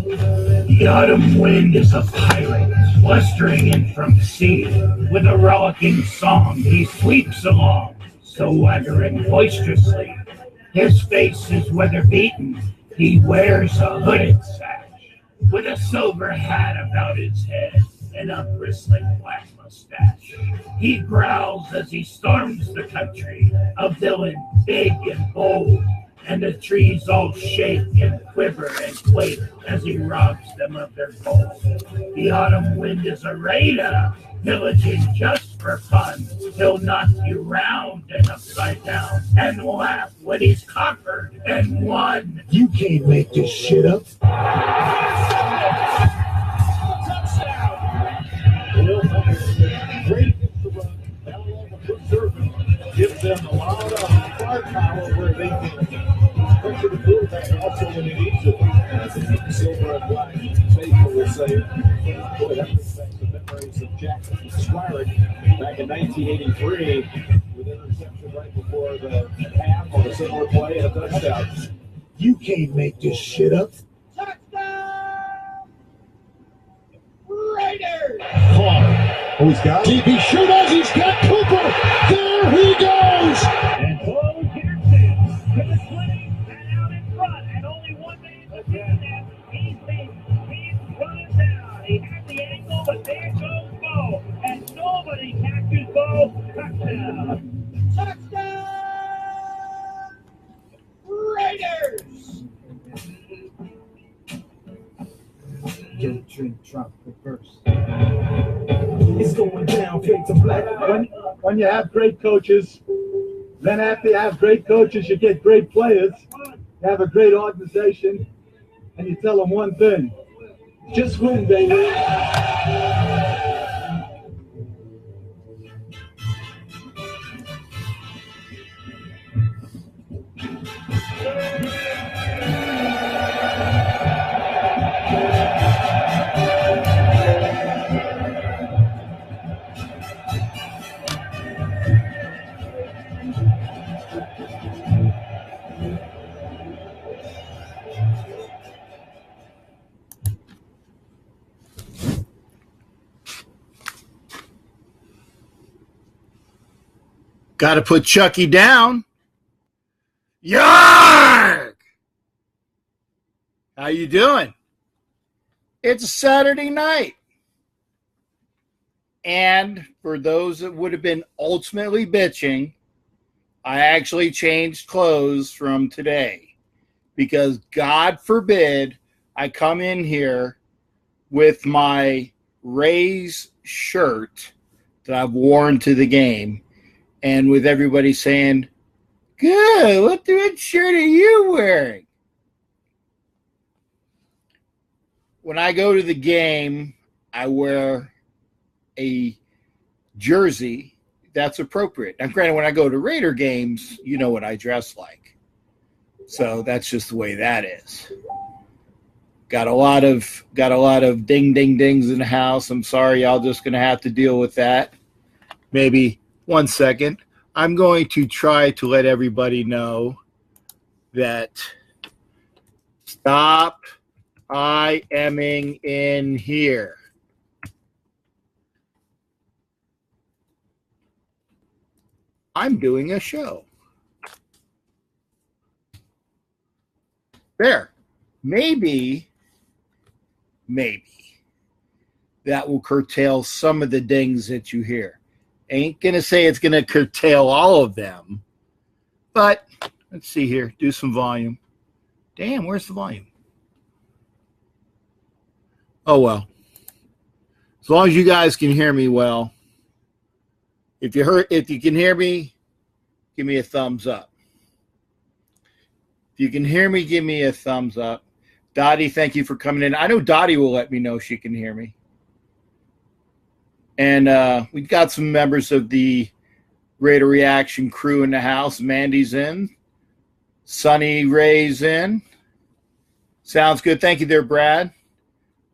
The autumn wind is a pirate, blustering in from sea. With a rollicking song he sweeps along, swaggering boisterously. His face is weather-beaten, he wears a hooded sash, with a silver hat about his head and a bristling black mustache. He growls as he storms the country, a villain big and bold, and the trees all shake and quiver and quake as he robs them of their gold. The autumn wind is a raider, pillaging just for fun. He'll knock you round and upside down and laugh when he's conquered and won. You can't make this shit up. Great gives them a lot of firepower where they can pressure the quarterback also when he needs it. Silver and black, faithful will say, boy, that brings back the memories of Jack Squarick back in 1983 with an interception right before the half on a similar play and a touchdown. You can't make this shit up. Touchdown! Raiders! Oh, he's got it. He sure does. He's got Cooper. There he goes. And Bo Gibson to the 20 and out in front. And only one man to do that. He's running down. He had the angle, but there goes Bo. And nobody catches Bo. Touchdown. Touchdown! Raiders! Drink Trump first. It's going down, fade to black. When you have great coaches, then after you have great coaches, you get great players. You have a great organization, and you tell them one thing: just win, baby. Got to put Chucky down. Yarg! How you doing? It's a Saturday night. And for those that would have been ultimately bitching, I actually changed clothes from today. Because God forbid I come in here with my Rays shirt that I've worn to the game. And with everybody saying, good, what shirt are you wearing? When I go to the game, I wear a jersey that's appropriate. Now, granted, when I go to Raider games, you know what I dress like. So that's just the way that is. Got a lot of ding ding dings in the house. I'm sorry, y'all just gonna have to deal with that. Maybe 1 second. I'm going to try to let everybody know that stop IMing in here. I'm doing a show. There. Maybe that will curtail some of the dings that you hear. Ain't going to say it's going to curtail all of them. But let's see here. Do some volume. Damn, where's the volume? Oh, well. As long as you guys can hear me well. If you can hear me, give me a thumbs up. If you can hear me, give me a thumbs up. Dottie, thank you for coming in. I know Dottie will let me know she can hear me. And we've got some members of the Raider Reaction crew in the house. Mandy's in. Sunny Ray's in. Sounds good. Thank you there, Brad.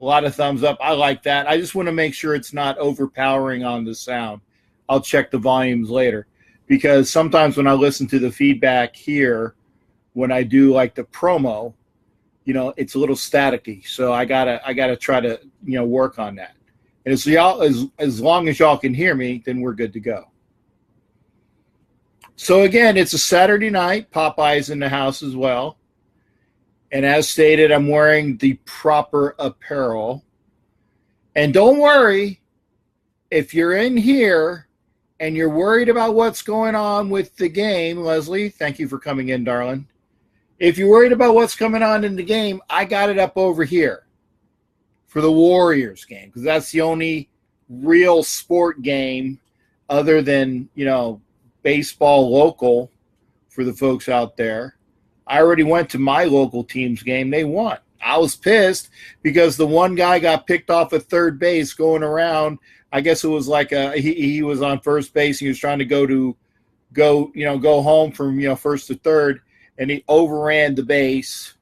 A lot of thumbs up. I like that. I just want to make sure it's not overpowering on the sound. I'll check the volumes later. Because sometimes when I listen to the feedback here, when I do like the promo, it's a little staticky. So I gotta try to, work on that. And as y'all, as long as y'all can hear me, then we're good to go. So again, it's a Saturday night. Popeye's in the house as well. And as stated, I'm wearing the proper apparel. And don't worry, if you're in here and you're worried about what's going on with the game, Leslie, thank you for coming in, darling. If you're worried about what's coming on in the game, I got it up over here for the Warriors game, because that's the only real sport game other than, baseball local for the folks out there. I already went to my local team's game. They won. I was pissed because the one guy got picked off at third base going around. I guess it was like he was on first base. He was trying to go home from, first to third, and he overran the base.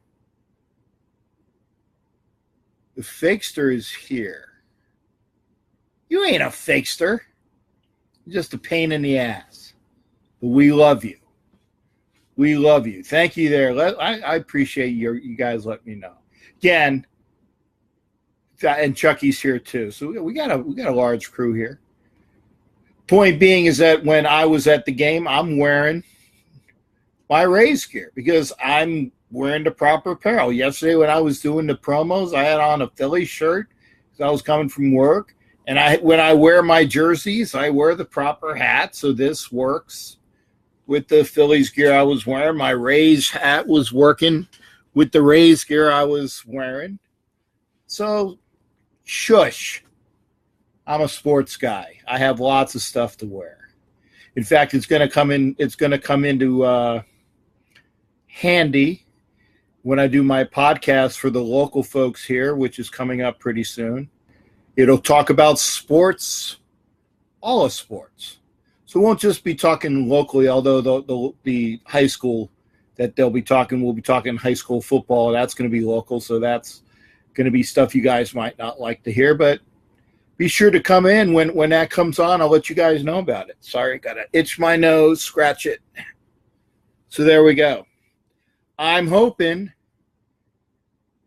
The fakester is here. You ain't a fakester. You're just a pain in the ass. But we love you. We love you. Thank you there. I appreciate you guys letting me know. Again, and Chucky's here too. So we got a large crew here. Point being is that when I was at the game, I'm wearing my Rays gear because I'm wearing the proper apparel. Yesterday when I was doing the promos, I had on a Philly shirt because I was coming from work. And when I wear my jerseys, I wear the proper hat. So this works with the Phillies gear I was wearing. My Rays hat was working with the Rays gear I was wearing. So, shush. I'm a sports guy. I have lots of stuff to wear. In fact, it's going to come into handy when I do my podcast for the local folks here, which is coming up pretty soon. It'll talk about sports, all of sports. So we won't just be talking locally, although the high school that we'll be talking high school football. That's going to be local, so that's going to be stuff you guys might not like to hear. But be sure to come in when that comes on. I'll let you guys know about it. Sorry, got to itch my nose, scratch it. So there we go. I'm hoping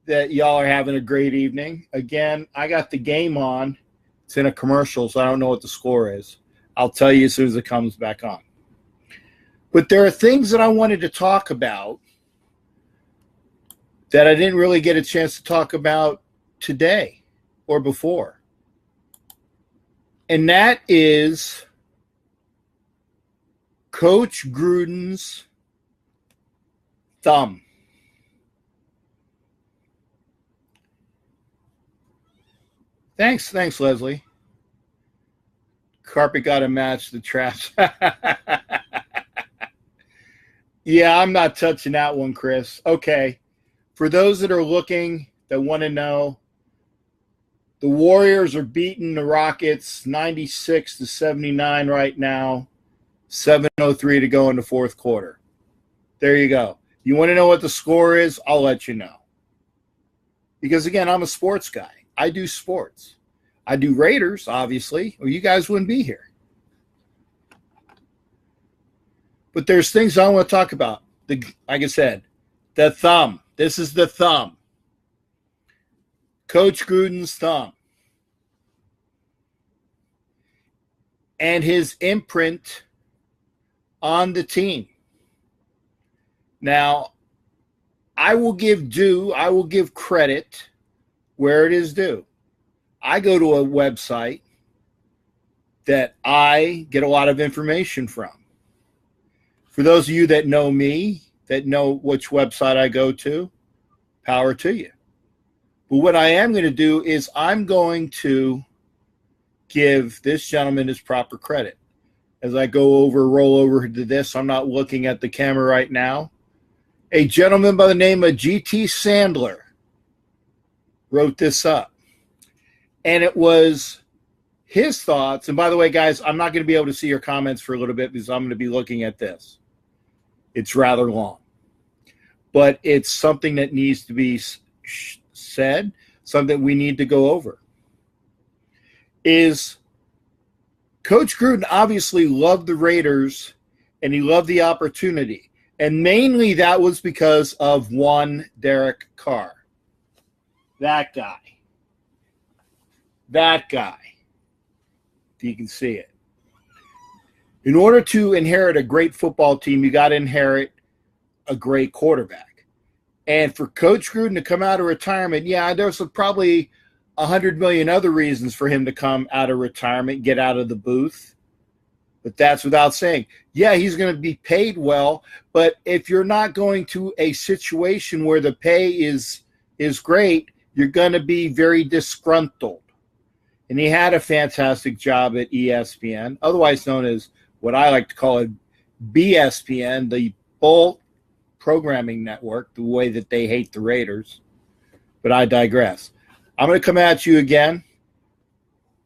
that y'all are having a great evening. Again, I got the game on. It's in a commercial, so I don't know what the score is. I'll tell you as soon as it comes back on. But there are things that I wanted to talk about that I didn't really get a chance to talk about today or before. And that is Coach Gruden's thumb. Thanks, Leslie. Carpet got to match the traps. Yeah, I'm not touching that one, Chris. Okay. For those that are looking, that want to know, the Warriors are beating the Rockets 96-79 right now. 7:03 to go in the fourth quarter. There you go. You want to know what the score is? I'll let you know. Because, again, I'm a sports guy. I do sports. I do Raiders, obviously, or you guys wouldn't be here. But there's things I want to talk about. Like I said, the thumb. This is the thumb. Coach Gruden's thumb. And his imprint on the team. Now, I will give credit where it is due. I go to a website that I get a lot of information from. For those of you that know me, that know which website I go to, power to you. But what I am going to do is I'm going to give this gentleman his proper credit. As I roll over to this, I'm not looking at the camera right now. A gentleman by the name of G.T. Sandler wrote this up. And it was his thoughts. And by the way, guys, I'm not going to be able to see your comments for a little bit because I'm going to be looking at this. It's rather long. But it's something that needs to be said, something we need to go over. Is Coach Gruden obviously loved the Raiders and he loved the opportunity. And mainly that was because of one Derek Carr. That guy. That guy. If you can see it. In order to inherit a great football team, you got to inherit a great quarterback. And for Coach Gruden to come out of retirement, yeah, there's probably 100 million other reasons for him to come out of retirement, get out of the booth. But that's without saying. Yeah, he's going to be paid well, but if you're not going to a situation where the pay is great, you're going to be very disgruntled. And he had a fantastic job at ESPN, otherwise known as what I like to call it BSPN, the Bull Programming Network, the way that they hate the Raiders. But I digress. I'm going to come at you again.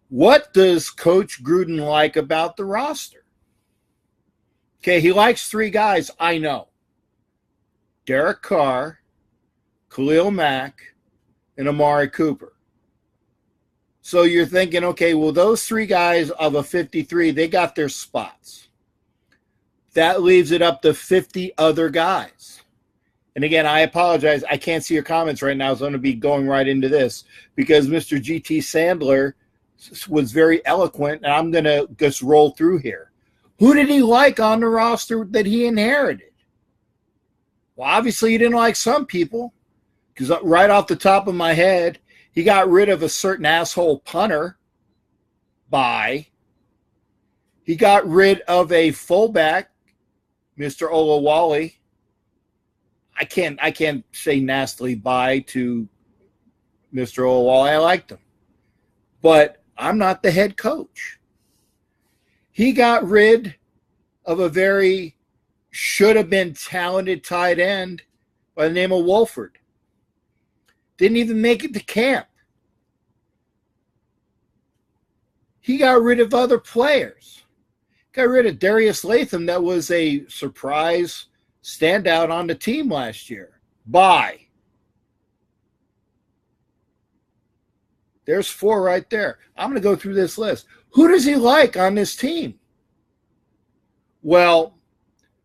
What does Coach Gruden like about the roster? Okay, he likes three guys, I know. Derek Carr, Khalil Mack, and Amari Cooper. So you're thinking, okay, well, those three guys of a 53, they got their spots. That leaves it up to 50 other guys. And again, I apologize. I can't see your comments right now, so I'm going to be going right into this because Mr. G.T. Sandler was very eloquent, and I'm going to just roll through here. Who did he like on the roster that he inherited? Well, obviously he didn't like some people because right off the top of my head, he got rid of a certain asshole punter. He got rid of a fullback, Mr. Olawale. I can't say nastily bye to Mr. Olawale. I liked him. But I'm not the head coach. He got rid of a very should-have-been talented tight end by the name of Wolford. Didn't even make it to camp. He got rid of other players. Got rid of Darius Latham, that was a surprise standout on the team last year. Bye. There's four right there. I'm going to go through this list. Who does he like on this team? Well,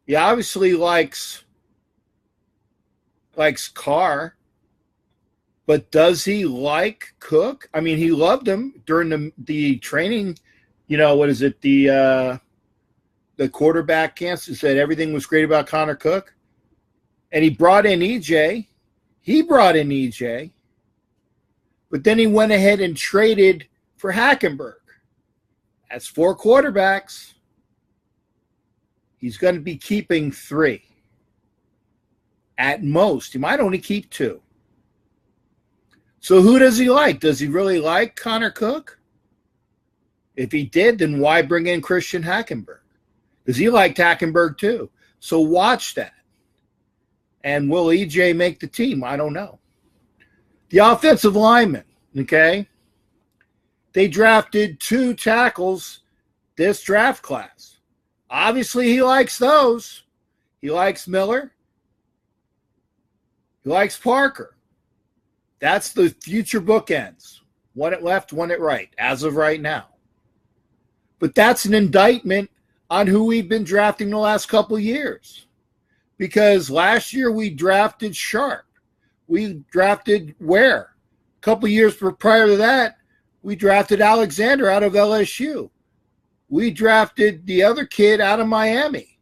he obviously likes Carr, but does he like Cook? I mean, he loved him during the training. You know, what is it? The quarterback camps said everything was great about Connor Cook, and he brought in EJ. But then he went ahead and traded for Hackenberg. That's four quarterbacks. He's going to be keeping three. At most. He might only keep two. So who does he like? Does he really like Connor Cook? If he did, then why bring in Christian Hackenberg? Because he liked Hackenberg too. So watch that. And will EJ make the team? I don't know. The offensive linemen, okay? They drafted 2 tackles this draft class. Obviously, he likes those. He likes Miller. He likes Parker. That's the future bookends. One at left, one at right, as of right now. But that's an indictment on who we've been drafting the last couple of years. Because last year we drafted Sharp. We drafted Ware. A couple of years prior to that, we drafted Alexander out of LSU. We drafted the other kid out of Miami.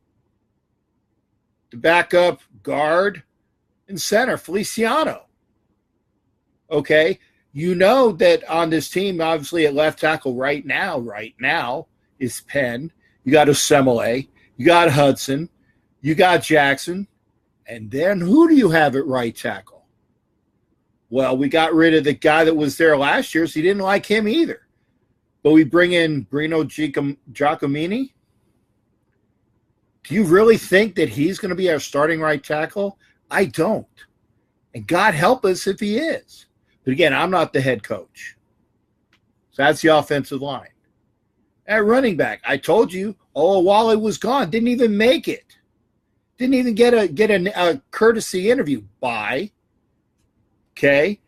The backup guard and center, Feliciano. Okay, you know that on this team, obviously at left tackle right now is Penn. You got Osemele. You got Hudson. You got Jackson. And then who do you have at right tackle? Well, we got rid of the guy that was there last year, so you didn't like him either. But we bring in Bruno Giacomini. Do you really think that he's going to be our starting right tackle? I don't. And God help us if he is. But again, I'm not the head coach. So that's the offensive line. At running back, I told you, Olawale was gone. Didn't even make it. Didn't even get a courtesy interview. Bye. Okay.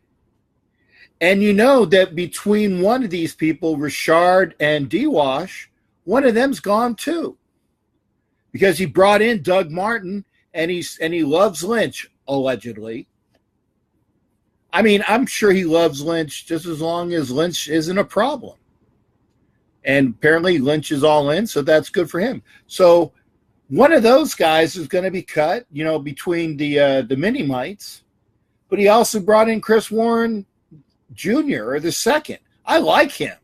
And you know that between one of these people, Richard and D-Wash, one of them's gone too. Because he brought in Doug Martin and he loves Lynch, allegedly. I mean, I'm sure he loves Lynch just as long as Lynch isn't a problem. And apparently Lynch is all in, so that's good for him. So one of those guys is going to be cut, between the mini-mites. But he also brought in Chris Warren Jr., or the second. I like him.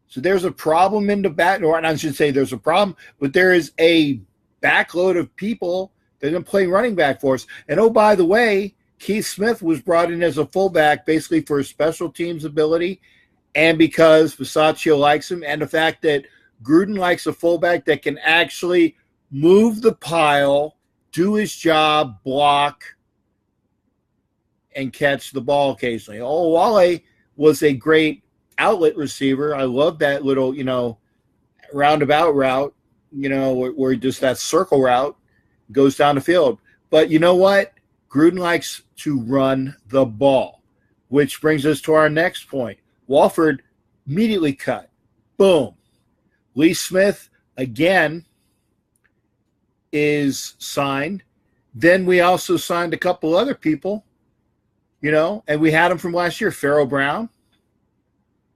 So there's a problem in the back, or I should say there's a problem, but there is a backload of people that are going to play running back for us. And oh, by the way, Keith Smith was brought in as a fullback basically for his special teams ability, and because Bisaccia likes him, and the fact that Gruden likes a fullback that can actually move the pile, do his job, block, and catch the ball occasionally. Oh, Wale was a great outlet receiver. I love that little, roundabout route, where just that circle route goes down the field. But you know what? Gruden likes to run the ball, which brings us to our next point. Walford immediately cut. Boom. Lee Smith, again, is signed. Then we also signed a couple other people, and we had them from last year. Pharaoh Brown.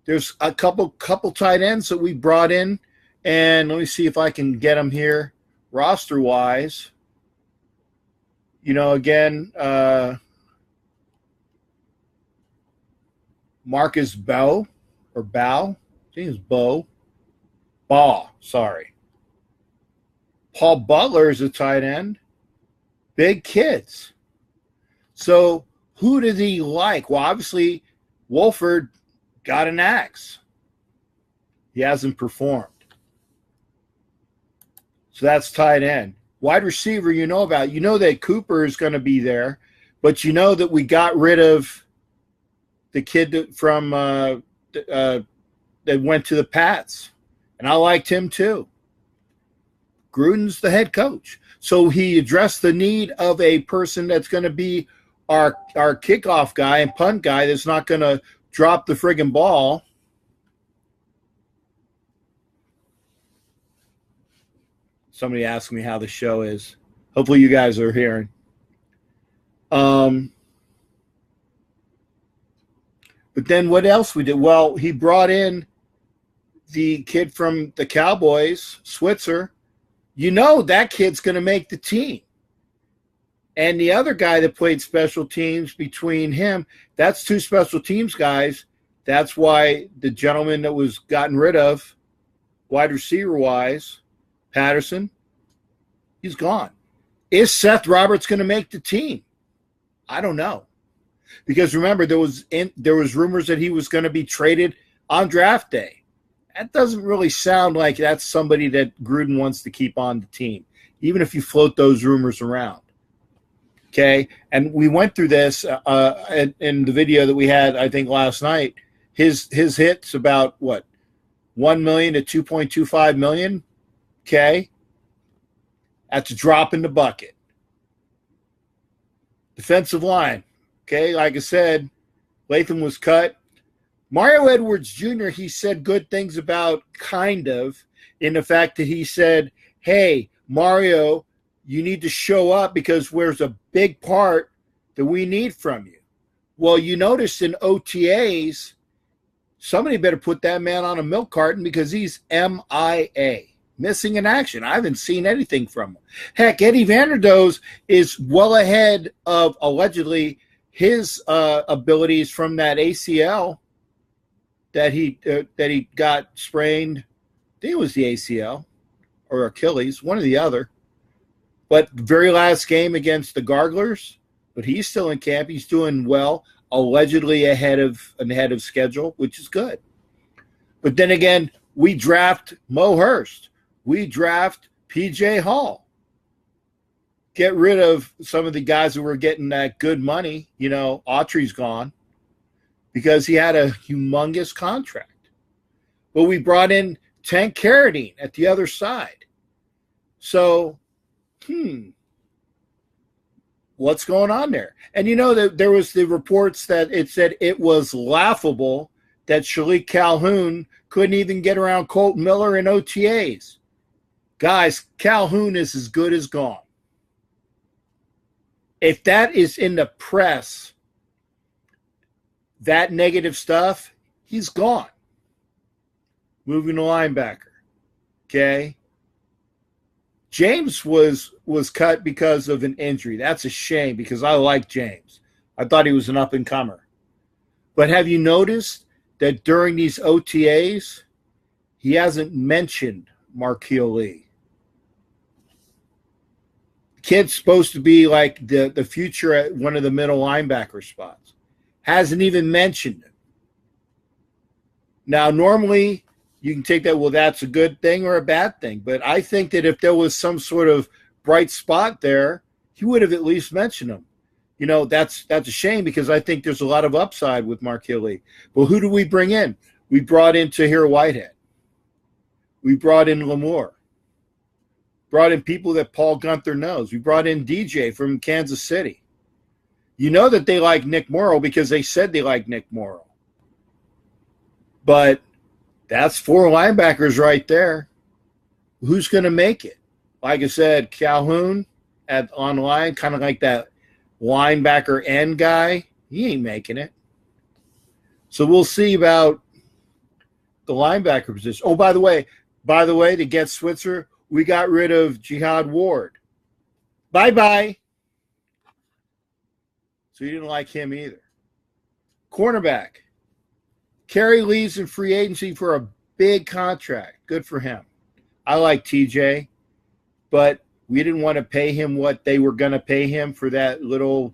There's a couple tight ends that we brought in, and let me see if I can get them here roster-wise. Again, Marcus Bow, or Bow. I think it's Bow. Baugh, sorry. Paul Butler is a tight end. Big kids. So who did he like? Well, obviously, Wolford got an axe. He hasn't performed. So that's tight end. Wide receiver, about. You know that Cooper is going to be there, but you know that we got rid of the kid from that went to the Pats, and I liked him too. Gruden's the head coach, so he addressed the need of a person that's going to be our kickoff guy and punt guy that's not going to drop the friggin' ball. Somebody asked me how the show is. Hopefully you guys are hearing. But then what else we did? Well, he brought in the kid from the Cowboys, Switzer. That kid's going to make the team. And the other guy that played special teams between him, that's two special teams guys. That's why the gentleman that was gotten rid of, wide receiver-wise, Patterson, he's gone. Is Seth Roberts going to make the team? I don't know. Because remember, there was rumors that he was going to be traded on draft day. That doesn't really sound like that's somebody that Gruden wants to keep on the team, even if you float those rumors around. Okay? And we went through this in the video that we had, I think, last night. His hit's about, what, $1 million to $2.25 million? Okay? That's a drop in the bucket. Defensive line. Okay, like I said, Latham was cut. Mario Edwards Jr., he said good things about, kind of, in the fact that he said, hey, Mario, you need to show up because there's a big part that we need from you. Well, you noticed in OTAs, somebody better put that man on a milk carton because he's MIA, missing in action. I haven't seen anything from him. Heck, Eddie Vanderdoes is well ahead of, allegedly, his abilities from that ACL that he got sprained. I think it was the ACL or Achilles, one or the other. But very last game against the Garglers, but he's still in camp. He's doing well, allegedly ahead of schedule, which is good. But then again, we draft Mo Hurst. We draft P.J. Hall. Get rid of some of the guys who were getting that good money. Autry's gone because he had a humongous contract. But we brought in Tank Carradine at the other side. So, what's going on there? And that there was the reports that it said it was laughable that Shalik Calhoun couldn't even get around Colton Miller in OTAs. Guys, Calhoun is as good as gone. If that is in the press, that negative stuff, he's gone. Moving to linebacker. Okay. James was cut because of an injury. That's a shame because I like James. I thought he was an up-and-comer. But have you noticed that during these OTAs, he hasn't mentioned Marquil Lee? The kid's supposed to be like the future at one of the middle linebacker spots. Hasn't even mentioned it. Now, normally you can take that, well, that's a good thing or a bad thing. But I think that if there was some sort of bright spot there, he would have at least mentioned him. You know, that's a shame because I think there's a lot of upside with Marquil Lee. Well, who do we bring in? We brought in Tahir Whitehead. We brought in Lamore. Brought in people that Paul Gunther knows. We brought in DJ from Kansas City. You know that they like Nick Morrow because they said they like Nick Morrow. But that's 4 linebackers right there. Who's going to make it? Like I said, Calhoun at online, kind of like that linebacker end guy. He ain't making it. So we'll see about the linebacker position. Oh, by the way, to get Switzer, we got rid of Jihad Ward. Bye-bye. So you didn't like him either. Cornerback. Kerry leaves in free agency for a big contract. Good for him. I like TJ, but we didn't want to pay him what they were going to pay him for that little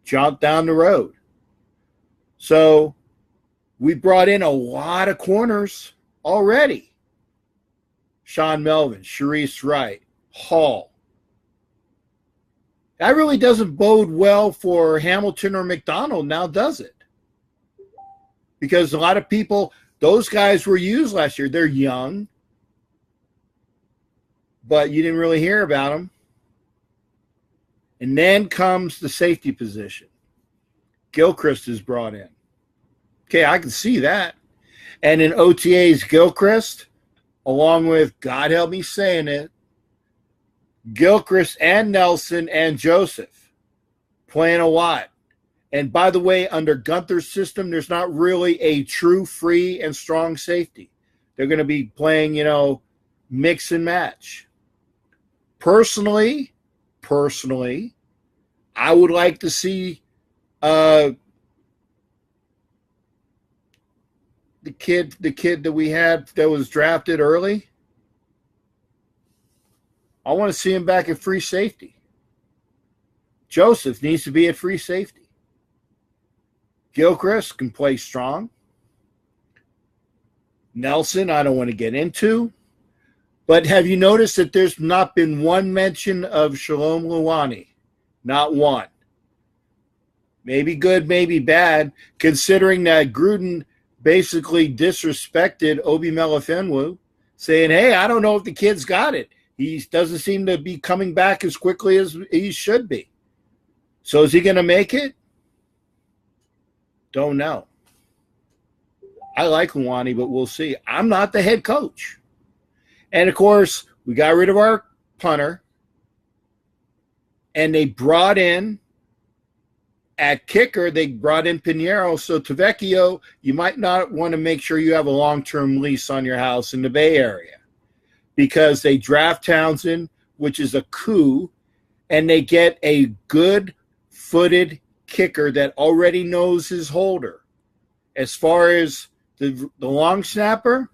jaunt down the road. So we brought in a lot of corners already. Sean Melvin, Sharice Wright, Hall. That really doesn't bode well for Hamilton or McDonald now, does it? Because a lot of people, those guys were used last year. They're young, but you didn't really hear about them. And then comes the safety position. Gilchrist is brought in. Okay, I can see that. And in OTAs, Gilchrist, along with, God help me saying it, Gilchrist and Nelson and Joseph playing a lot. And by the way, under Gunther's system, there's not really a true free and strong safety. They're going to be playing, mix and match. Personally, I would like to see the kid that we had that was drafted early. I want to see him back at free safety. Joseph needs to be at free safety. Gilchrist can play strong. Nelson, I don't want to get into. But have you noticed that there's not been one mention of Shalom Luani? Not one. Maybe good, maybe bad, considering that Gruden basically disrespected Obi Melifonwu, saying, hey, I don't know if the kid's got it. He doesn't seem to be coming back as quickly as he should be. So is he going to make it? Don't know. I like Luani, but we'll see. I'm not the head coach. And, of course, we got rid of our punter, and they brought in, at kicker, they brought in Pinheiro. So, Tavecchio, you might not want to make sure you have a long-term lease on your house in the Bay Area because they draft Townsend, which is a coup, and they get a good-footed kicker that already knows his holder. As far as the long snapper,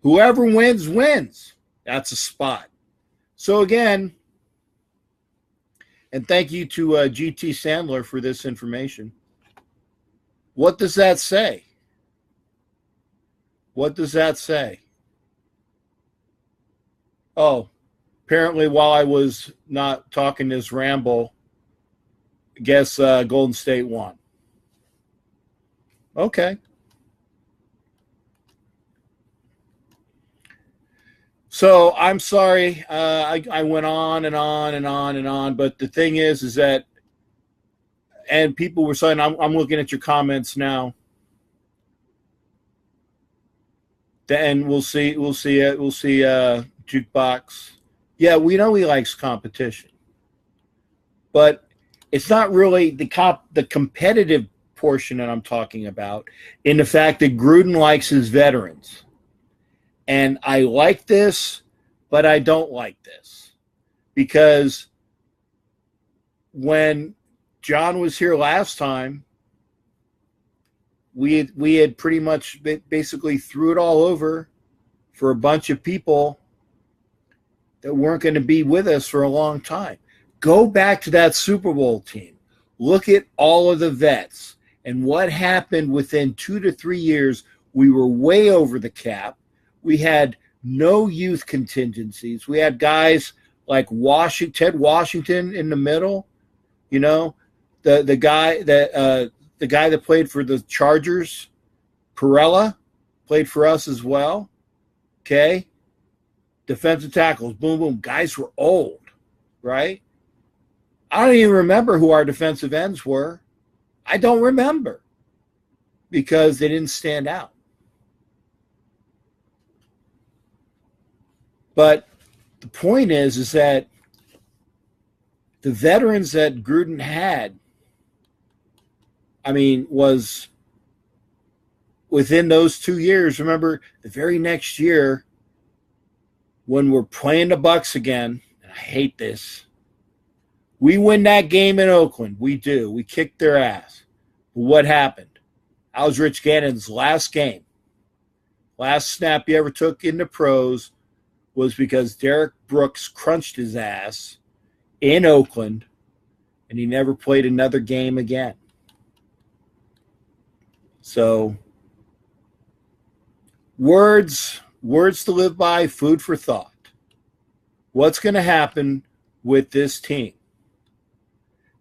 whoever wins. That's a spot. So again, and thank you to GT Sandler for this information. What does that say? What does that say? Oh, apparently while I was not talking this ramble, guess Golden State won. Okay. So I'm sorry. I went on and on, but the thing is that, and people were saying, I'm looking at your comments now. Then we'll see it. We'll see Jukebox. Yeah, we know he likes competition. but it's not really the competitive portion that I'm talking about, in the fact that Gruden likes his veterans. And I like this, but I don't like this. Because when John was here last time, we had pretty much basically threw it all over for a bunch of people that weren't going to be with us for a long time. Go back to that Super Bowl team. Look at all of the vets and what happened within 2 to 3 years. We were way over the cap. We had no youth contingencies. We had guys like Ted Washington in the middle. You know, the guy that played for the Chargers, Perella, played for us as well. Okay, defensive tackles, boom, boom. Guys were old, right? I don't even remember who our defensive ends were. I don't remember because they didn't stand out. But the point is that the veterans that Gruden had, I mean, was within those 2 years. Remember, the very next year when we're playing the Bucs again, and I hate this, we win that game in Oakland. We do. We kicked their ass. But what happened? That was Rich Gannon's last game. Last snap he ever took in the pros was because Derek Brooks crunched his ass in Oakland, and he never played another game again. So, words to live by, food for thought. What's going to happen with this team?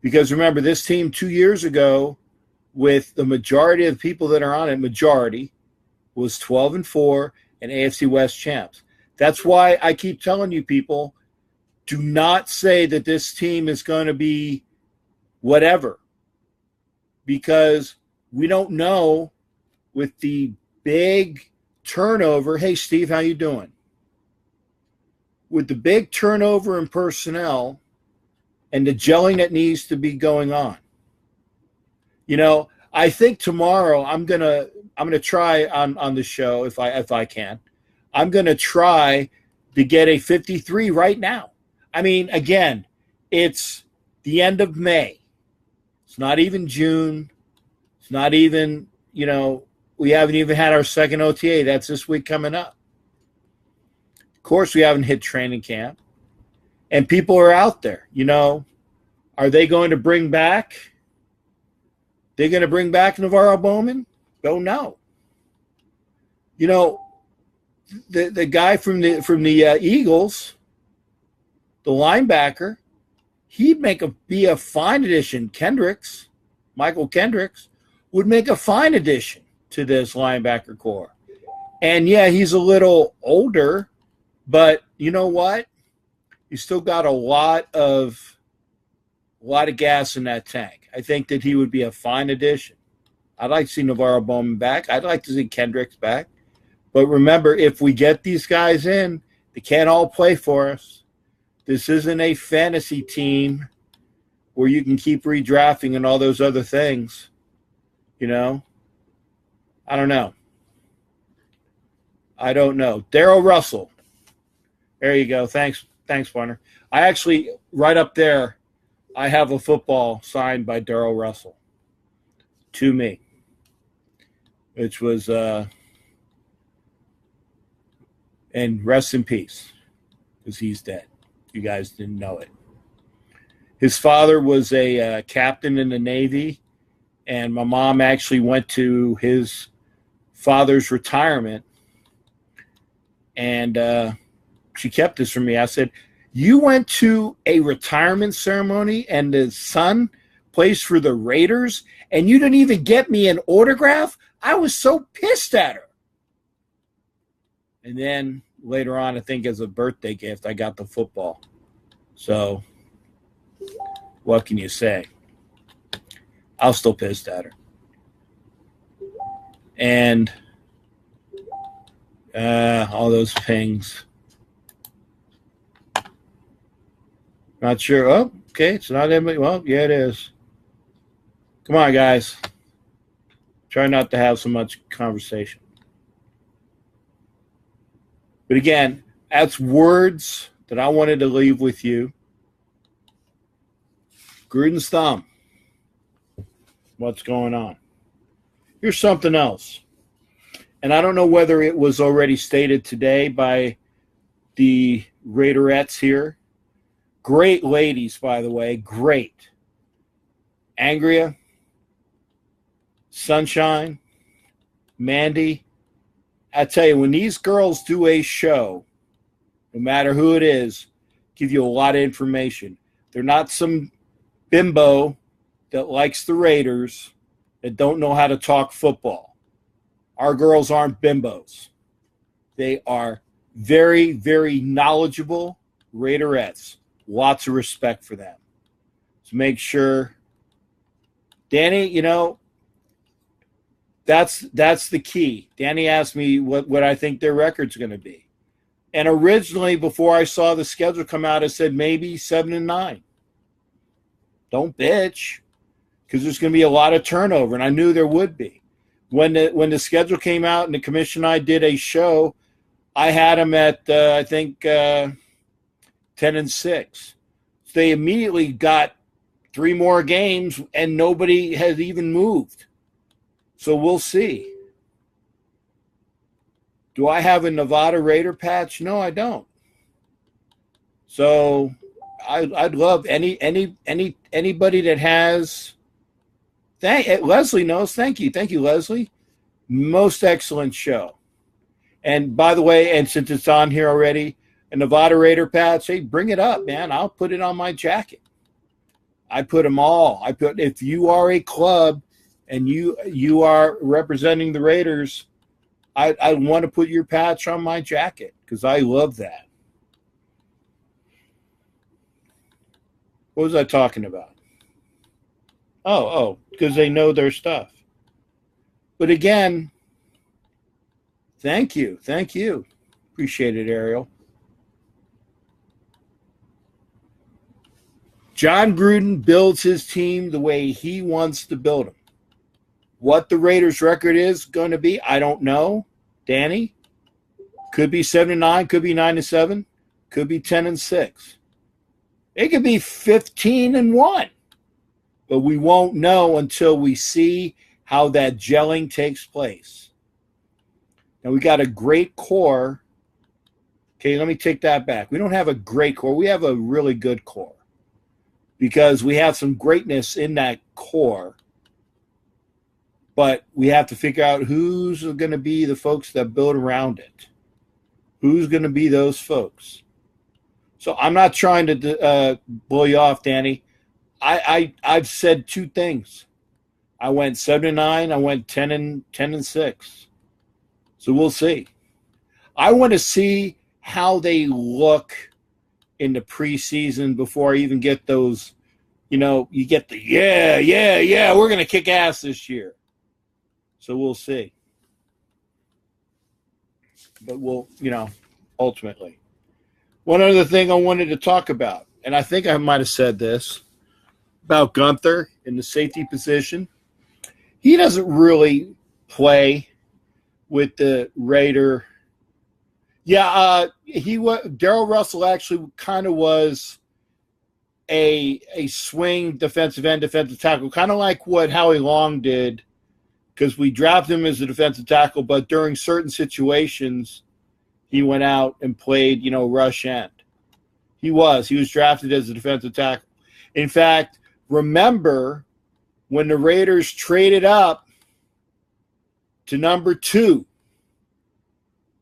Because remember, this team 2 years ago, with the majority of the people that are on it, was 12-4 and AFC West champs. That's why I keep telling you people, do not say that this team is going to be whatever. Because we don't know with the big turnover. Hey, Steve, how you doing? With the big turnover in personnel and the gelling that needs to be going on. You know, I think tomorrow I'm gonna try on the show if I can. I'm gonna try to get a 53 right now. I mean, again, it's the end of May. It's not even June. It's not even, you know, we haven't even had our second OTA. That's this week coming up. Of course, we haven't hit training camp. And people are out there, you know. Are they going to bring back? They're going to bring back Navarro Bowman? Don't know. You know, the guy from the Eagles, the linebacker, he'd be a fine addition. Michael Kendricks would make a fine addition to this linebacker core. And yeah, he's a little older, but you know what? He's still got a lot of gas in that tank. I think that he would be a fine addition. I'd like to see Navarro Bowman back. I'd like to see Kendricks back. But remember, if we get these guys in, they can't all play for us. This isn't a fantasy team where you can keep redrafting and all those other things. You know? I don't know. Darryl Russell. There you go. Thanks, partner. I actually, right up there, I have a football signed by Darryl Russell to me, which was, and rest in peace, because he's dead. You guys didn't know it. His father was a captain in the Navy, and my mom actually went to his father's retirement, and she kept this from me. I said, you went to a retirement ceremony and the son plays for the Raiders and you didn't even get me an autograph? I was so pissed at her. And then later on, I think as a birthday gift, I got the football. So what can you say? I was still pissed at her. And all those pings. Not sure. Oh, Okay, it's not anybody. Well, yeah, it is. Come on, guys. Try not to have so much conversation. But again, that's words that I wanted to leave with you. Gruden's thumb. What's going on? Here's something else. And I don't know whether it was already stated today by the Raiderettes here. Great ladies, by the way. Great. Angria, Sunshine, Mandy. I tell you, when these girls do a show, no matter who it is, give you a lot of information. They're not some bimbo that likes the Raiders that don't know how to talk football. Our girls aren't bimbos. They are very, very knowledgeable Raiderettes. Lots of respect for them. So make sure, Danny, you know, that's the key. Danny asked me what I think their record's going to be. And originally, before I saw the schedule come out, I said maybe 7-9. Don't bitch, because there's going to be a lot of turnover, and I knew there would be. When the schedule came out and the commission and I did a show, I had them at, I think, 10-6. So they immediately got 3 more games, and nobody has even moved. So we'll see. Do I have a Nevada Raider patch? No, I don't. So I'd love anybody that has. Leslie knows. Thank you, Leslie. Most excellent show. And by the way, and since it's on here already, a Nevada Raider patch, hey, bring it up, man. I'll put it on my jacket. I put them all. If you are a club and you are representing the Raiders, I want to put your patch on my jacket because I love that. What was I talking about? Oh, because they know their stuff. But again, thank you. Appreciate it, Ariel. John Gruden builds his team the way he wants to build them. What the Raiders' record is going to be, I don't know. Danny? Could be 7-9, could be 9-7, could be 10-6. It could be 15-1. But we won't know until we see how that gelling takes place. Now, we got a great core. Okay, let me take that back. We don't have a great core. We have a really good core because we have some greatness in that core. But we have to figure out who's going to be the folks that build around it. Who's going to be those folks? So I'm not trying to blow you off, Danny. I've said 2 things. I went 7-9. I went 10-6. So we'll see. I want to see how they look in the preseason before I even get those. You know, you get the yeah. We're going to kick ass this year. So we'll see. But we'll, ultimately. One other thing I wanted to talk about, and I think I might have said this, about Gunther in the safety position. He doesn't really play with the Raider. Yeah, Darrell Russell actually kind of was a swing defensive end, defensive tackle, kind of like what Howie Long did, because we drafted him as a defensive tackle, but during certain situations, he went out and played, rush end. He was drafted as a defensive tackle. In fact, remember when the Raiders traded up to number 2,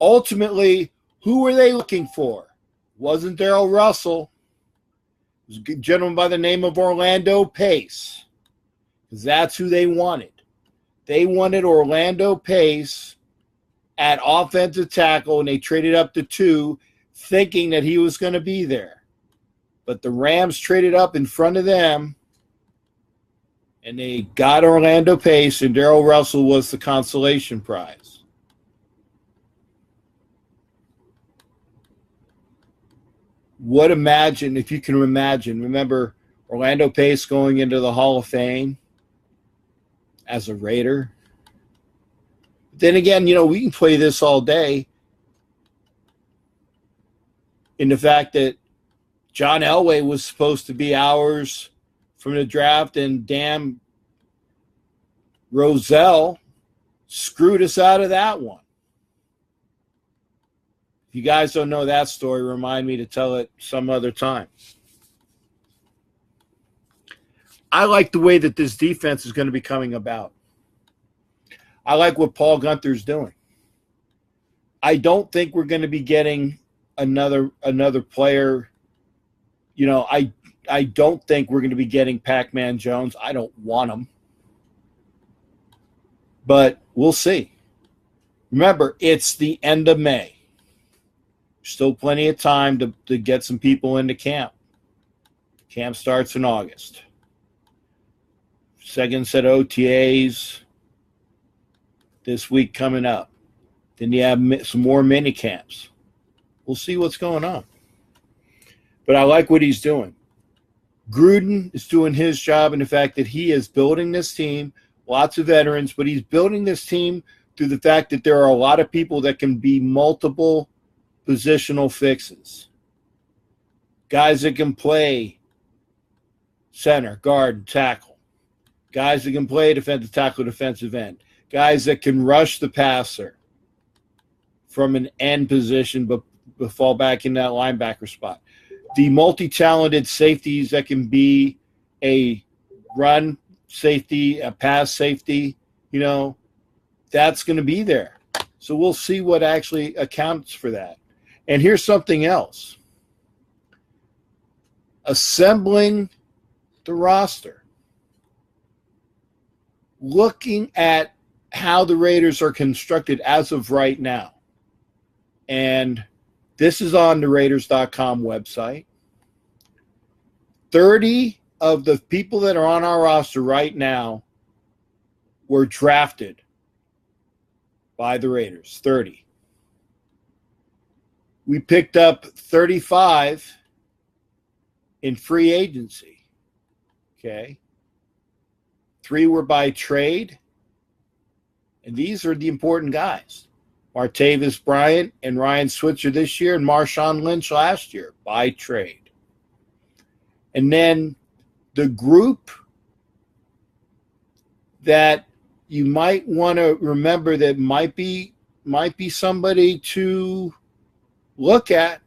ultimately, who were they looking for? Wasn't Darrell Russell. It was a gentleman by the name of Orlando Pace, because that's who they wanted. They wanted Orlando Pace at offensive tackle, and they traded up to 2, thinking that he was going to be there. But the Rams traded up in front of them, and they got Orlando Pace, and Darrell Russell was the consolation prize. If you can imagine, remember, Orlando Pace going into the Hall of Fame as a Raider. Then again, we can play this all day in the fact that John Elway was supposed to be ours from the draft, and Dan Roselle screwed us out of that one. If you guys don't know that story, remind me to tell it some other time. I like the way that this defense is going to be coming about. I like what Paul Gunther's doing. I don't think we're going to be getting another player. I don't think we're going to be getting Pac-Man Jones. I don't want him. But we'll see. Remember, it's the end of May. Still plenty of time to get some people into camp. Camp starts in August. Second set of OTAs this week coming up. Then you have some more mini camps. We'll see what's going on. But I like what he's doing. Gruden is doing his job in the fact that he is building this team, lots of veterans, but he's building this team through the fact that there are a lot of people that can be multiple positional fixes. Guys that can play center, guard, and tackle. Guys that can play defensive tackle, defensive end. Guys that can rush the passer from an end position but fall back in that linebacker spot. The multi-talented safeties that can be a run safety, a pass safety, that's going to be there. So we'll see what actually accounts for that. And here's something else. Assembling the roster. Looking at how the Raiders are constructed as of right now. And this is on the Raiders.com website. 30 of the people that are on our roster right now were drafted by the Raiders. 30. We picked up 35 in free agency. Okay. 3 were by trade. And these are the important guys. Martavis Bryant and Ryan Switzer this year, and Marshawn Lynch last year by trade. And then the group that you might want to remember that might be somebody to look at,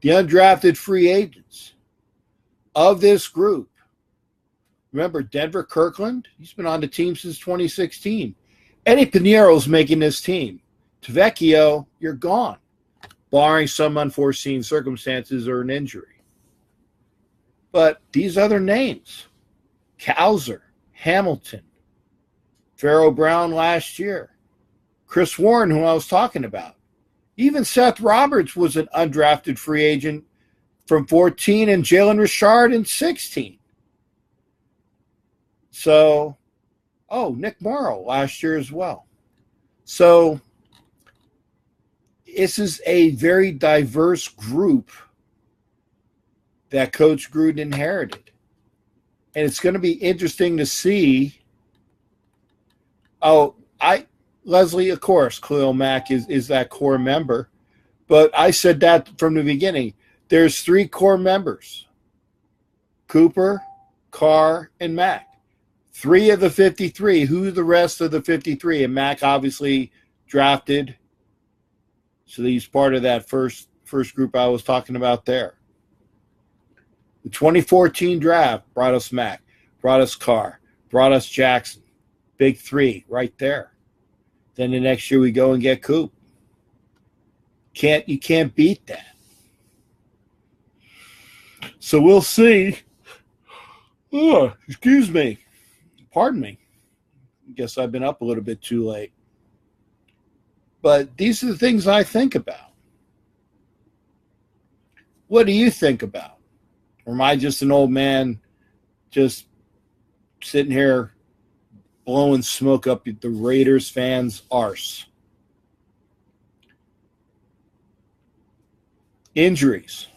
the undrafted free agents of this group. Remember Denver Kirkland? He's been on the team since 2016. Eddie Piniero's making this team. Tavecchio, you're gone, barring some unforeseen circumstances or an injury. But these other names, Cowser, Hamilton, Pharaoh Brown last year, Chris Warren, who I was talking about. Even Seth Roberts was an undrafted free agent from 14 and Jalen Richard in 16. So, Nick Morrow last year as well. So this is a very diverse group that Coach Gruden inherited. And it's going to be interesting to see. Leslie, of course, Khalil Mack is that core member. But I said that from the beginning. There's 3 core members. Cooper, Carr, and Mack. 3 of the 53. Who the rest of the 53? And Mack obviously drafted. So he's part of that first group I was talking about there. The 2014 draft brought us Mack, brought us Carr, brought us Jackson. Big 3 right there. Then the next year we go and get Coop. You can't beat that. So we'll see. Oh, excuse me. Pardon me. I guess I've been up a little bit too late. But these are the things I think about. What do you think about? Or am I just an old man just sitting here blowing smoke up the Raiders fans' arse? Injuries.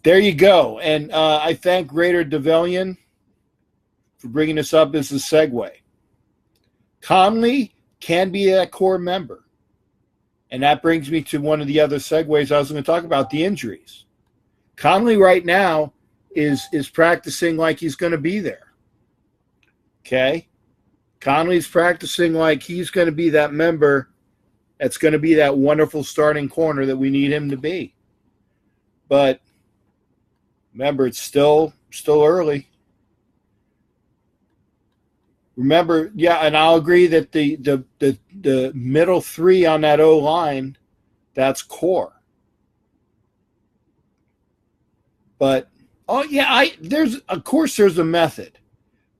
There you go. And I thank Raider Devillion for bringing this up as a segue. Conley can be a core member. And that brings me to one of the other segues I was going to talk about, the injuries. Conley right now is practicing like he's going to be there. Okay? Conley's practicing like he's going to be that member that's going to be that wonderful starting corner that we need him to be. But remember, it's still early. Remember, yeah, and I'll agree that the middle three on that O-line, that's core. But there's a method.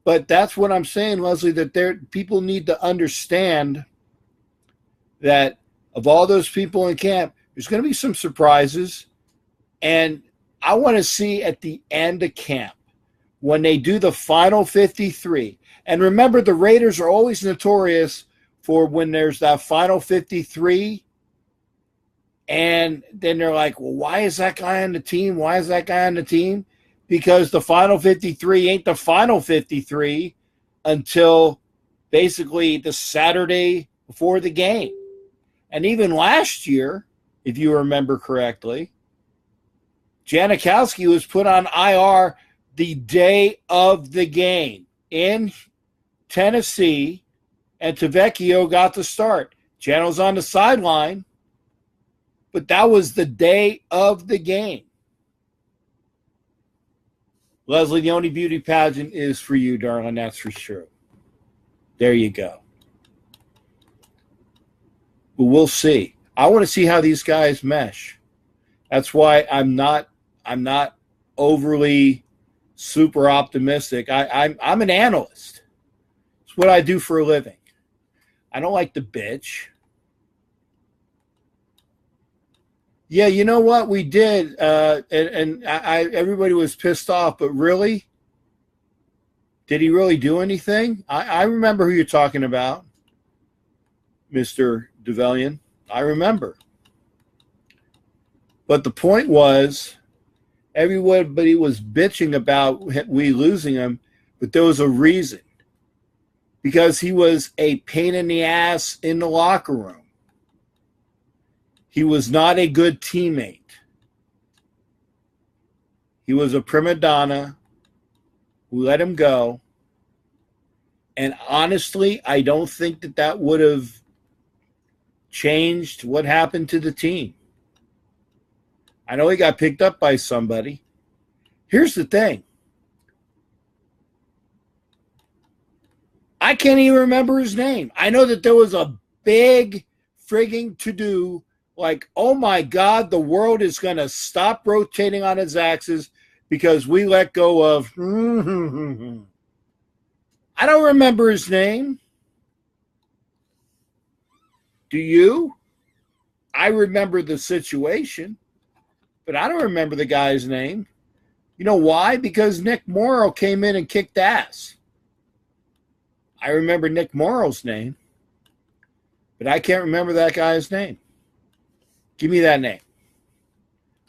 But that's what I'm saying, Leslie, that people need to understand that of all those people in camp, there's going to be some surprises. And I want to see at the end of camp, when they do the final 53. And remember, the Raiders are always notorious for when there's that final 53. And then they're like, well, why is that guy on the team? Why is that guy on the team? Because the final 53 ain't the final 53 until basically the Saturday before the game. And even last year, if you remember correctly, Janikowski was put on IR the day of the game in Tennessee, and Tavecchio got the start. Jan was on the sideline, but that was the day of the game. Leslie, the only beauty pageant is for you, darling. That's for sure. There you go. But we'll see. I want to see how these guys mesh. That's why I'm not overly super optimistic. I'm an analyst. It's what I do for a living. I don't like to bitch. Yeah, you know what we did, and everybody was pissed off. But really, did he really do anything? I remember who you're talking about, Mr. Devillion. I remember. But the point was, everybody was bitching about we losing him, but there was a reason. Because he was a pain in the ass in the locker room. He was not a good teammate. He was a prima donna who let him go. And honestly, I don't think that would have changed what happened to the team. I know he got picked up by somebody. Here's the thing. I can't even remember his name. I know that there was a big frigging to-do, like, oh my God, the world is going to stop rotating on its axis because we let go of. I don't remember his name. Do you? I remember the situation, but I don't remember the guy's name. You know why? Because Nick Morrow came in and kicked ass. I remember Nick Morrow's name, but I can't remember that guy's name. Give me that name.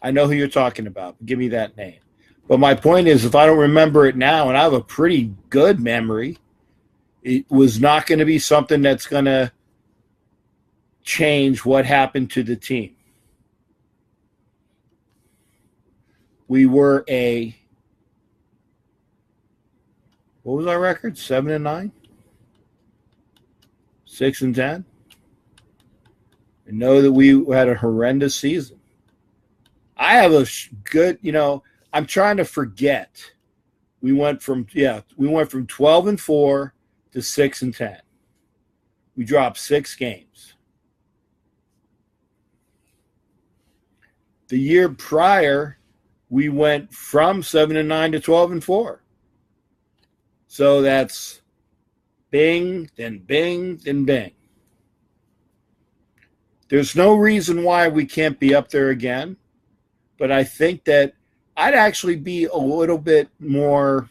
I know who you're talking about. But give me that name. But my point is, if I don't remember it now, and I have a pretty good memory, it was not going to be something that's going to change what happened to the team. We were what was our record? 7-9? 6-10. I know that we had a horrendous season. I have a good, I'm trying to forget. We went from 12-4 to 6-10. We dropped 6 games. The year prior, we went from 7-9 to 12-4. So that's bing, then bing, then bing. There's no reason why we can't be up there again, but I think that I'd actually be a little bit more,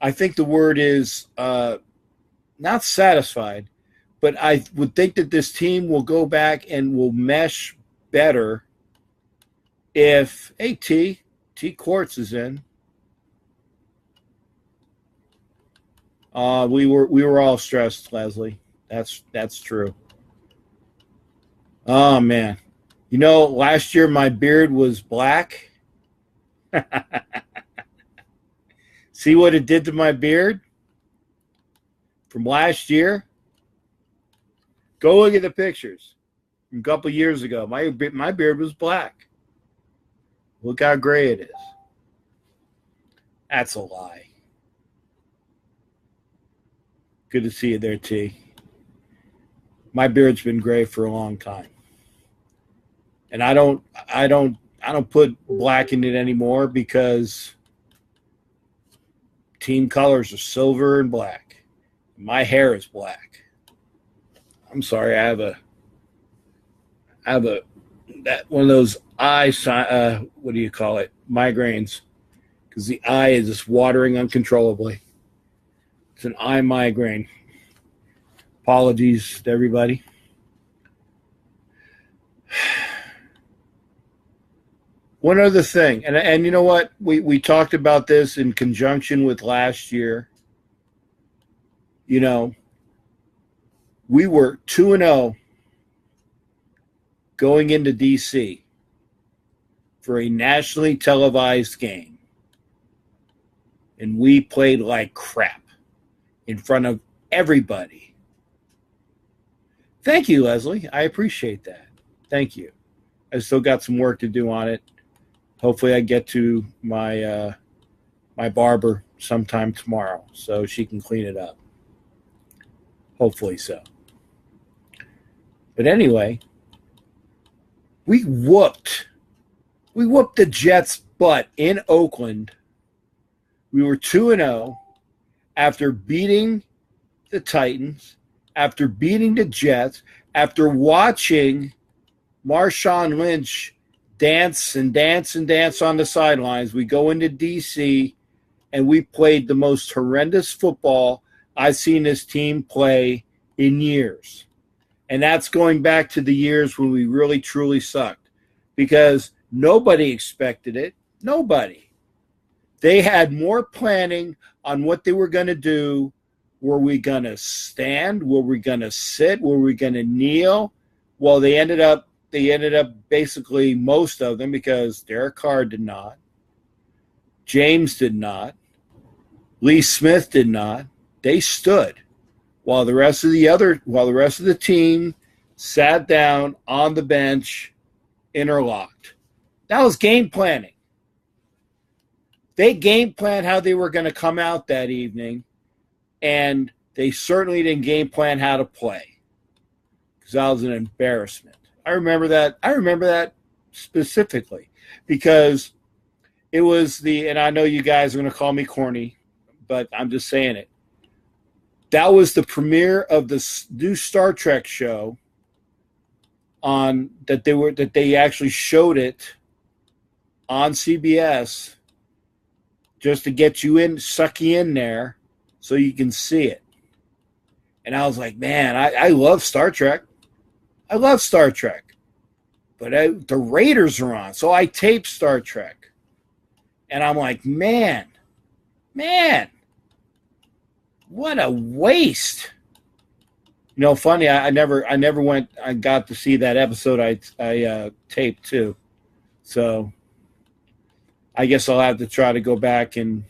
I think the word is not satisfied, but I would think that this team will go back and will mesh better if T Quartz is in. We were all stressed, Leslie. That's true. Oh man. You know, last year my beard was black. See what it did to my beard from last year? Go look at the pictures from a couple years ago. My beard was black. Look how gray it is. That's a lie. Good to see you there, T. My beard's been gray for a long time. And I don't put black in it anymore because team colors are silver and black. My hair is black. I'm sorry, I have one of those what do you call it? Migraines. Because the eye is just watering uncontrollably. It's an eye migraine. Apologies to everybody. One other thing, and you know what? We talked about this in conjunction with last year. You know, we were 2-0 going into D.C. for a nationally televised game. And we played like crap in front of everybody. Thank you, Leslie. I appreciate that. Thank you. I still got some work to do on it. Hopefully I get to my my barber sometime tomorrow so she can clean it up. Hopefully so. But anyway, we whooped the Jets' butt in Oakland. We were 2-0 after beating the Titans, after beating the Jets, after watching Marshawn Lynch dance and dance and dance on the sidelines. We go into D.C., and we played the most horrendous football I've seen this team play in years. And that's going back to the years when we really, truly sucked because nobody expected it. Nobody. They had more planning on what they were going to do. Were we going to stand? Were we going to sit? Were we going to kneel? Well, they ended up basically most of them because Derek Carr did not. James did not. Lee Smith did not. They stood while the rest of the team sat down on the bench, interlocked. That was game planning. They game planned how they were going to come out that evening, and they certainly didn't game plan how to play because that was an embarrassment. I remember that specifically because it was and I know you guys are going to call me corny, but I'm just saying it. That was the premiere of the new Star Trek show that they actually showed it on CBS just to get you in, suck you in there so you can see it. And I was like, man, I love Star Trek. I love Star Trek. But the Raiders are on. So I taped Star Trek. And I'm like, man, what a waste. You know, funny, I never got to see that episode I taped too. So I guess I'll have to try to go back and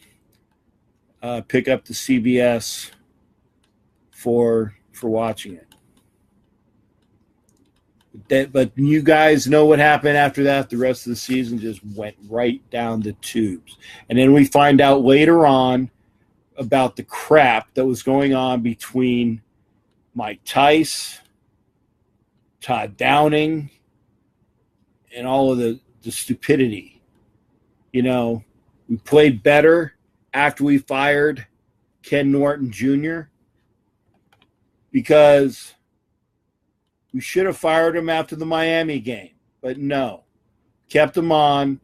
pick up the CBS for watching it. But you guys know what happened after that. The rest of the season just went right down the tubes. And then we find out later on about the crap that was going on between Mike Tice, Todd Downing, and all of the stupidity. You know, we played better after we fired Ken Norton Jr. because we should have fired him after the Miami game. But no, kept him on,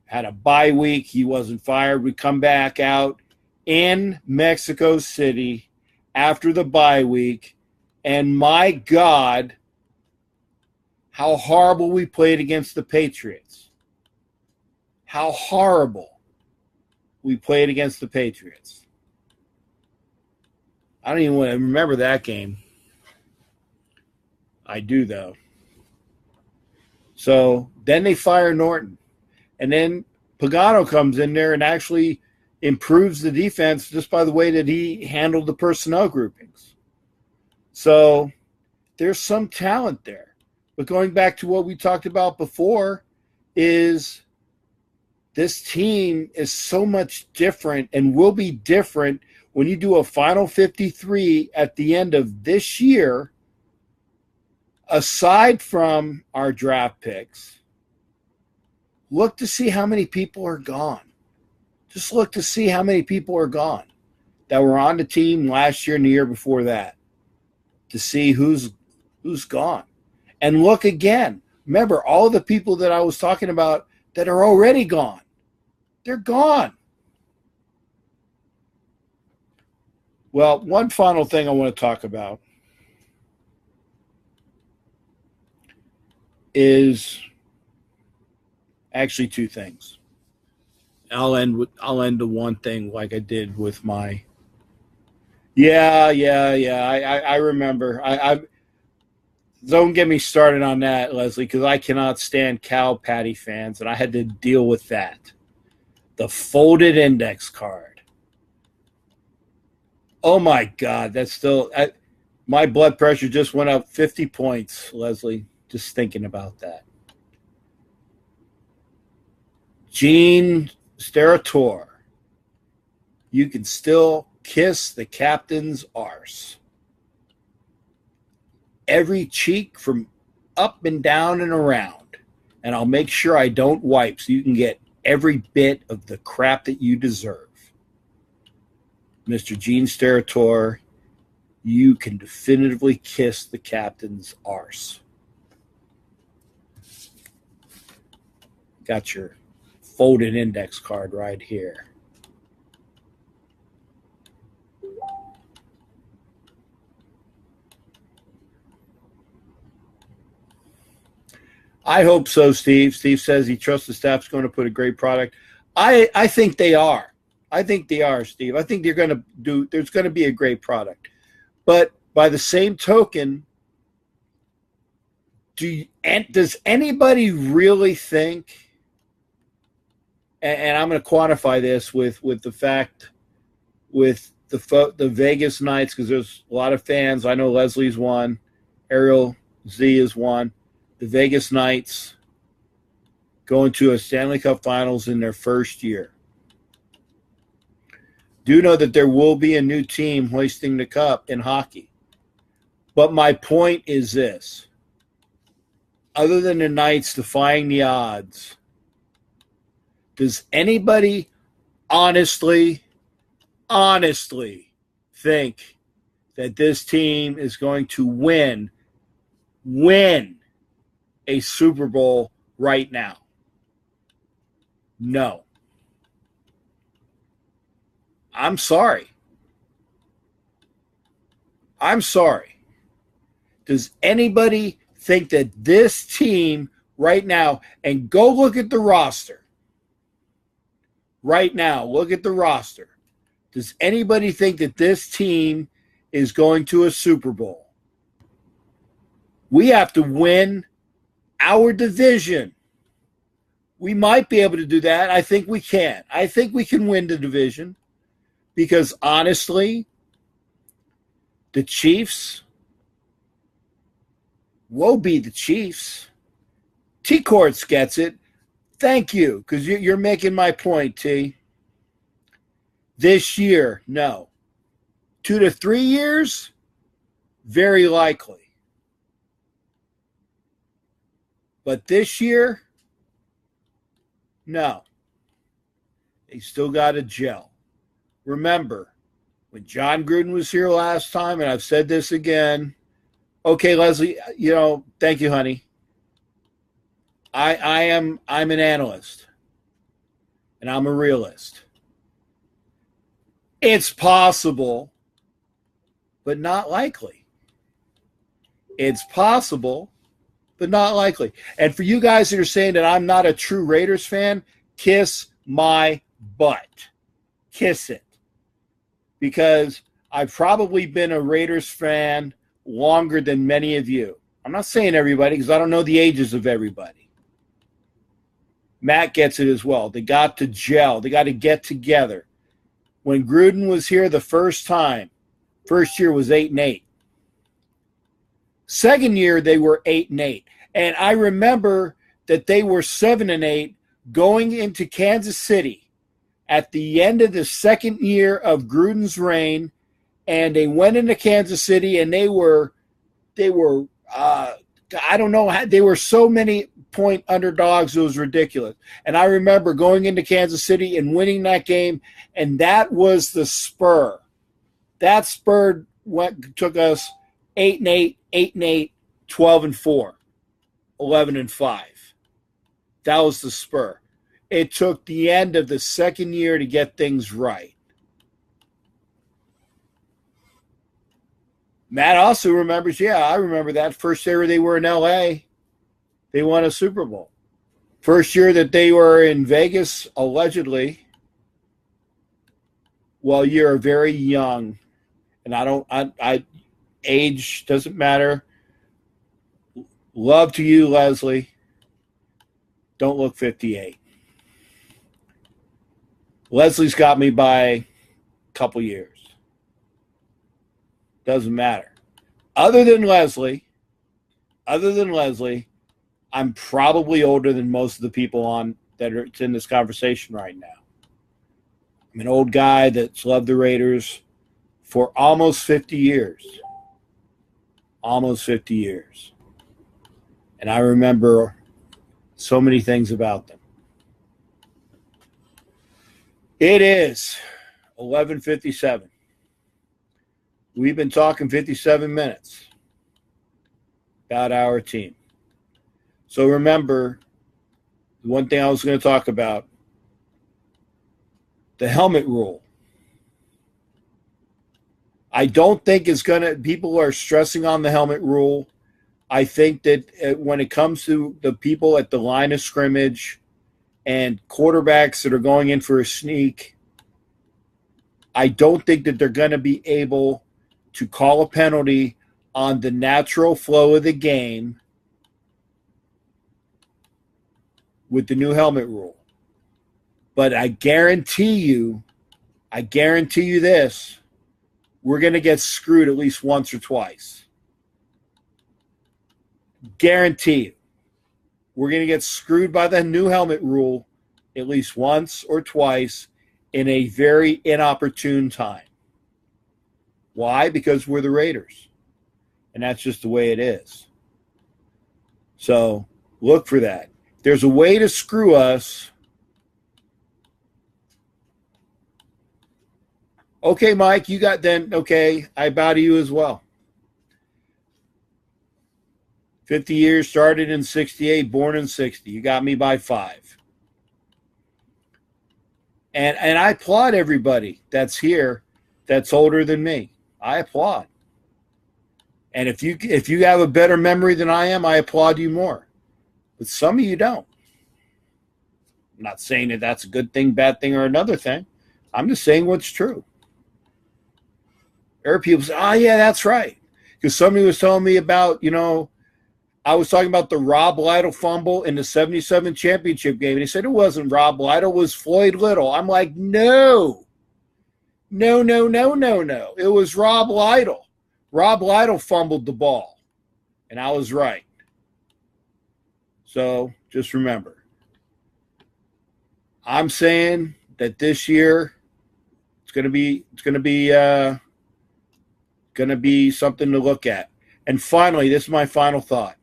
had a bye week. He wasn't fired. We come back out in Mexico City after the bye week. And my God, how horrible we played against the Patriots. how horrible we played against the Patriots. I don't even want to remember that game. I do, though. So then they fire Norton. And then Pagano comes in there and actually improves the defense just by the way that he handled the personnel groupings. So there's some talent there. But going back to what we talked about before is this team is so much different and will be different when you do a final 53 at the end of this year, aside from our draft picks. Look to see how many people are gone. Just look to see how many people are gone that were on the team last year and the year before that to see who's gone. And look again. Remember, all the people that I was talking about that are already gone. They're gone. Well, one final thing I want to talk about is actually two things. I'll end the one thing like I did with my. I remember. I don't get me started on that, Leslie, because I cannot stand cow patty fans, and I had to deal with that. The folded index card. Oh my God, that's still. My blood pressure just went up 50 points, Leslie, just thinking about that. Gene Steratore, you can still kiss the captain's arse. Every cheek from up and down and around. And I'll make sure I don't wipe so you can get every bit of the crap that you deserve. Mr. Gene Steratore, you can definitively kiss the captain's arse. Got your folded index card right here. I hope so, Steve. Steve says he trusts the staff's going to put a great product. I think they are. I think they are, Steve. I think they're going to do. There's going to be a great product. But by the same token, does anybody really think? And I'm going to quantify this with the fact with the Vegas Knights, because there's a lot of fans. I know Leslie's one, Ariel Z is one. The Vegas Knights going to a Stanley Cup Finals in their first year. Do know that there will be a new team hoisting the cup in hockey. But my point is this. Other than the Knights defying the odds, does anybody honestly think that this team is going to win a Super Bowl right now? No. I'm sorry. Does anybody think that this team right now, and go look at the roster. Right now, look at the roster. Does anybody think that this team is going to a Super Bowl? We have to win our division. We might be able to do that. I think we can. I think we can win the division because, honestly, the Chiefs, woe be the Chiefs. T-Courts gets it. Thank you, because you're making my point, T. This year, no. 2 to 3 years, very likely. But this year, no. They still got to gel. Remember, when John Gruden was here last time, and I've said this again, okay, Leslie, thank you, honey. I'm an analyst, and I'm a realist. It's possible, but not likely. It's possible, but not likely. And for you guys that are saying that I'm not a true Raiders fan, kiss my butt. Kiss it. Because I've probably been a Raiders fan longer than many of you. I'm not saying everybody because I don't know the ages of everybody. Matt gets it as well. They got to gel. They got to get together. When Gruden was here the first time, first year was 8-8. Second year, they were 8-8. And I remember that they were 7-8 going into Kansas City at the end of the second year of Gruden's reign. And they went into Kansas City and they were I don't know, they were so many point underdogs, it was ridiculous. And I remember going into Kansas City and winning that game, and that was the spur. That spur took us 8-8, 8-8, 12-4, 11-5. That was the spur. It took the end of the second year to get things right. Matt also remembers, I remember that first year they were in L.A., they won a Super Bowl. First year that they were in Vegas, allegedly, well, you're very young, and age doesn't matter. Love to you, Leslie. Don't look 58. Leslie's got me by a couple years. Doesn't matter. Other than Leslie, I'm probably older than most of the people that are in this conversation right now. I'm an old guy that's loved the Raiders for almost 50 years. Almost 50 years. And I remember so many things about them. It is 11:57. We've been talking 57 minutes about our team. So remember, the one thing I was going to talk about, the helmet rule. I don't think it's going to – people are stressing on the helmet rule. I think that when it comes to the people at the line of scrimmage and quarterbacks that are going in for a sneak, I don't think that they're going to be able – to call a penalty on the natural flow of the game with the new helmet rule. But I guarantee you this, we're going to get screwed at least once or twice. Guarantee you. We're going to get screwed by the new helmet rule at least once or twice in a very inopportune time. Why? Because we're the Raiders. And that's just the way it is. So look for that. There's a way to screw us. Okay, Mike, you got then. Okay, I bow to you as well. 50 years, started in 68, born in 60. You got me by 5. And I applaud everybody that's here that's older than me. I applaud. And if you have a better memory than I am, I applaud you more. But some of you don't. I'm not saying that that's a good thing, bad thing, or another thing. I'm just saying what's true. There are people say, oh, yeah, that's right. Because somebody was telling me about, I was talking about the Rob Lytle fumble in the 77 championship game. And he said it wasn't Rob Lytle, it was Floyd Little. I'm like, no. No. It was Rob Lytle. Rob Lytle fumbled the ball. And I was right. So just remember. I'm saying that this year it's going to be something to look at. And finally, this is my final thought.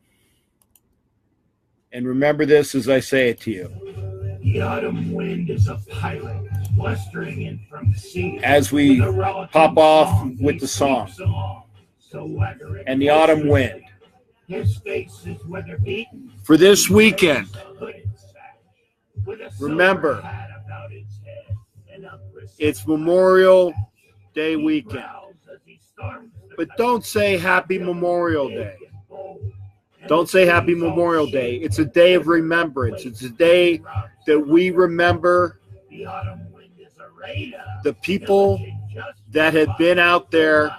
And remember this as I say it to you. The autumn wind is a pirate blustering in from the sea. As we pop off with the song. And the autumn wind. His face is weather beaten. For this weekend, remember, it's Memorial Day weekend. But don't say Happy Memorial Day. Don't say Happy Memorial Day. It's a day of remembrance. It's a day that we remember the people that had been out there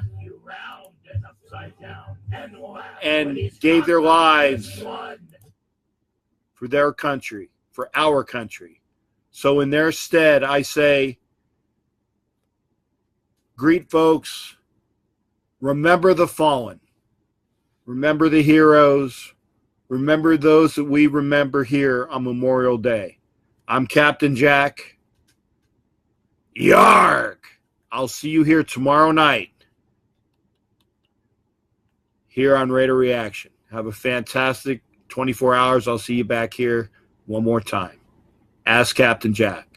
and gave their lives for their country, for our country. So in their stead, I say, greet folks, remember the fallen, remember the heroes, remember those that we remember here on Memorial Day. I'm Captain Jack. Yarg! I'll see you here tomorrow night here on Raider Reaction. Have a fantastic 24 hours. I'll see you back here one more time. Ask Captain Jack.